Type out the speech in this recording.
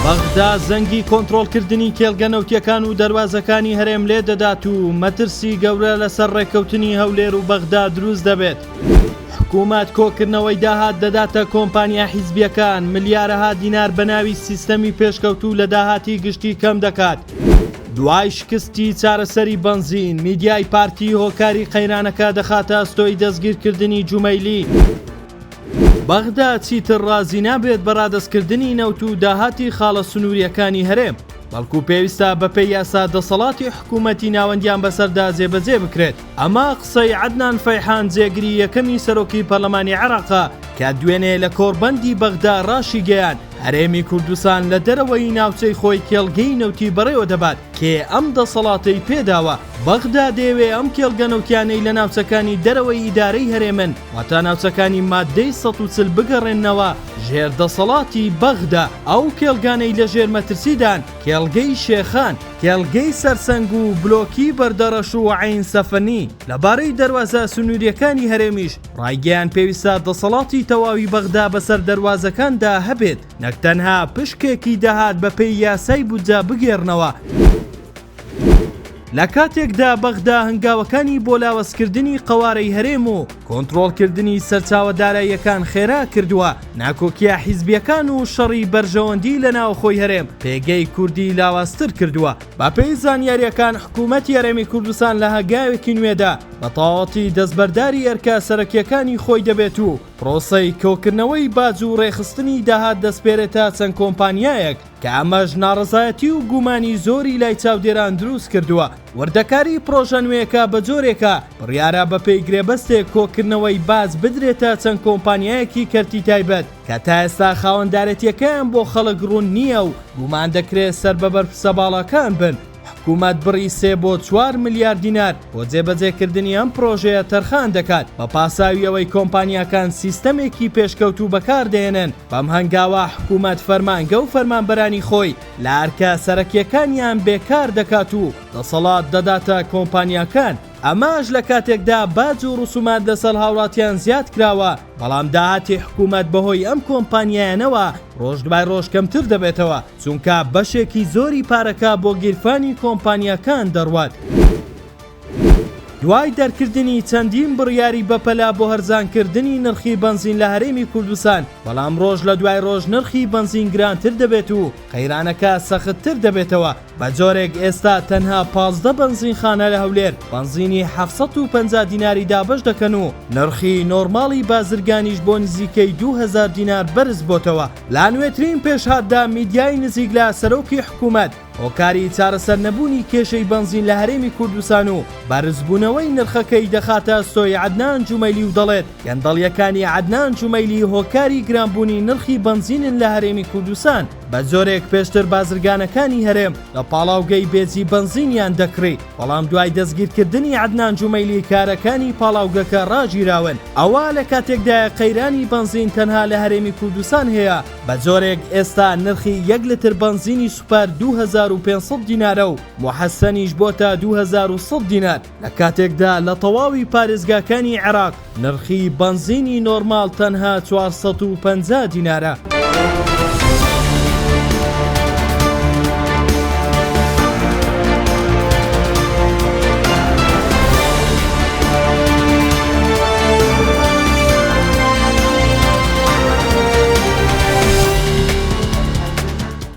بەغدا زەنگی کۆنتڕۆڵکردنی کێڵگەنەوتیەکان و دەواازەکانی هەرێم لێ دەدات و مەترسی گەورە لەسەر ڕێکەوتنی هەولێر و بەغدا دروست دەبێت. حکوومەت کۆکردنەوەی داهات دەداتە کۆمپانیا حیزبیەکان ملیارەها دینار بە ناوی سیستەمی پێشکەوتوو لە داهاتی گشتی کەم دەکات. دوای شکستی چارەسەری بنزین میدیای پارتی هۆکاری قەیرانەکە دەخاتە ئەستۆی دەستگیرکردنی جومەیلی. بەغدا چیتر ڕازی نابێت بە ڕادەستکردنی نەوت و داهاتی خاڵە سنووریەکانی هەرێم، بەڵکو پێویستە بەپێی یاسا دەسەڵاتی حکوومەتی ناوەندیان بەسەردا جێبەجێ بکرێت. ئەمە قسەی عەدنان فەیحان جێگری یەکەمی سەرۆکی پەرلەمانی عێراقا کە دوێنێ لە کۆڕبەندی بەغدا ڕاشی گەیان هەرێمی کوردستان لە دەرەوەی ناوچەی خۆی کێڵگەی نەوتی بەڕێوە دەبات کێ ئەم دەسەڵاتەی پێداوە. بەغدا دەیەوێ ئەم کێڵگەنەوتیانەی لە ناوچەکانی دەرەوەی ئیدارەی هەرێمن واتە ناوچەکانی مادەی 140 بگەڕێننەوە ژێر دەسەڵاتی بەغدا. ئەو کێڵگانەی لە ژێر مەترسیدان کێڵگەی شێخان، کێڵگەی سەرسەنگ و بلۆکی بەردەڕەش و عین سەفەنی. لەبارەی دەواازە سنووریەکانی هەرێمیش ڕایگەیان پێویستە دەسەڵاتی تەواوی بەغدا بەسەر دەواازەکاندا هەبێت، نەک تەنها پشکێکی داهات بەپێی یاسای بودجا بگێڕنەوە. لە کاتێکدا بەغدا هەنگاوەکانی بۆ لاوەزکردنی قەوارەی هەرێم و کۆنتڕۆڵکردنی سەرچاوەداراییەکان خێرا کردووە، ناکۆکیە حیزبیەکان و شەڕی بەرژەوەندی لە ناوخۆی هەرێم پێگەی کوردی لاوازتر کردووە. بەپێی زانیاریەکان حکوومەتی هەرێمی کوردستان لە هەنگاوێکی نوێدا بە تەواوەتی دەستبەرداری ئەرکە سەرەکیەکانی خۆی دەبێت و پرۆسەی کۆکردنەوەی باج و ڕێخستنی داهات دەستپێرێتە چەند کۆمپانیایەک کە ئەمەش ناڕزایەتی و گومانی زۆری لای چاودێران دروست کردووە. وردەکاری پرۆژە نوێیەکە بە جۆرێکە بڕیارە بەپێی گرێبەستێک کۆکردنەوەی باز بدرێتە چەند کۆمپانیایەکی کەرتی تایبەت کە تا ئێستا خاوەندارەتیەکەیان بۆ خەڵک ڕوون نییە و گومان دەکرێت سەر بە بەرپرسە سەباڵەکان بن. حکوومەت بڕی 3 بۆ 4 ملیار دینار بۆ جێبەجێکردنی ئەم پرۆژەیە تەرخان دەکات بە پاساویەوەی کۆمپانیەکان سیستەمێکی پێشکەوتوو بەکاردێنن. بەم هەنگاوە حکوومەت فەرمانگە و فەرمانبەرانی خۆی لە ئەرکە سەرەکیەکانیان بێکار دەکات و دەسەڵات دەداتە کۆمپانیەکان. ئەماش لە کاتێکدا باج و ڕسومات لەسەر هاوڵاتیان زیاد کراوە، بەڵام داهاتی حکوومەت بەهۆی ئەم کۆمپانیایانەوە ڕۆژ دوای ڕۆژ کەمتر دەبێتەوە چونکە بەشێکی زۆری پارەکە بۆ گیرفانی کۆمپانیەکان دەڕوات. دوای دەرکردنی چەندین بڕیاری بەپەلا بۆ هەرزانکردنی نرخی بنزین لە هەرێمی کوردستان، بەڵام ڕۆژ لە دوای ڕۆژ نرخی بنزین گرانتر دەبێت و قەیرانەکە سەختتر دەبێتەوە. بە جۆرێک ئێستا تەنها 15 بنزینخانە لە هەولێر بنزینی 750 دیناری دابش دەکەن و نرخی نۆرماڵی بازرگانیش بۆ نزیکەی 2000 دینار بەرز بۆتەوە. لا نوێترین پێشهاتدا میدیای نزیک لە سەرۆکی حکوومەت هۆکاری چارەسەر نەبوونی کێشەی بنزین لە هەرێمی کوردستان و بەرزبوونەوەی نرخەکەی دەخاتە ئەستۆی عەدنان جومەیلی و دەڵێت گەندەڵیەکانی عەدنان جومەیلی هۆکاری گرانبوونی نرخی بنزینن لە هەرێمی کوردستان. بە جۆرێک پێشتر بازرگانەکانی هەرێم لە پاڵاوگەی بێجی بنزینیان دەکڕی، بەڵام دوای دەستگیرکردنی عەدنان جومەیلی کارەکانی پاڵاوگەکە ڕاگیراون. ئەوە لە کاتێکدا قەیرانی بنزین تەنها لە هەرێمی کوردستان هەیە. بە جۆرێک ئێستا نرخی 1 لتر بنزینی سوپەر 2500 دینارە و محەسەنیش بۆتە 2100 دینار، لە کاتێکدا لە تەواوی پارێزگاکانی عێراق نرخی بنزینی نۆرمال تەنها 450 دینارە.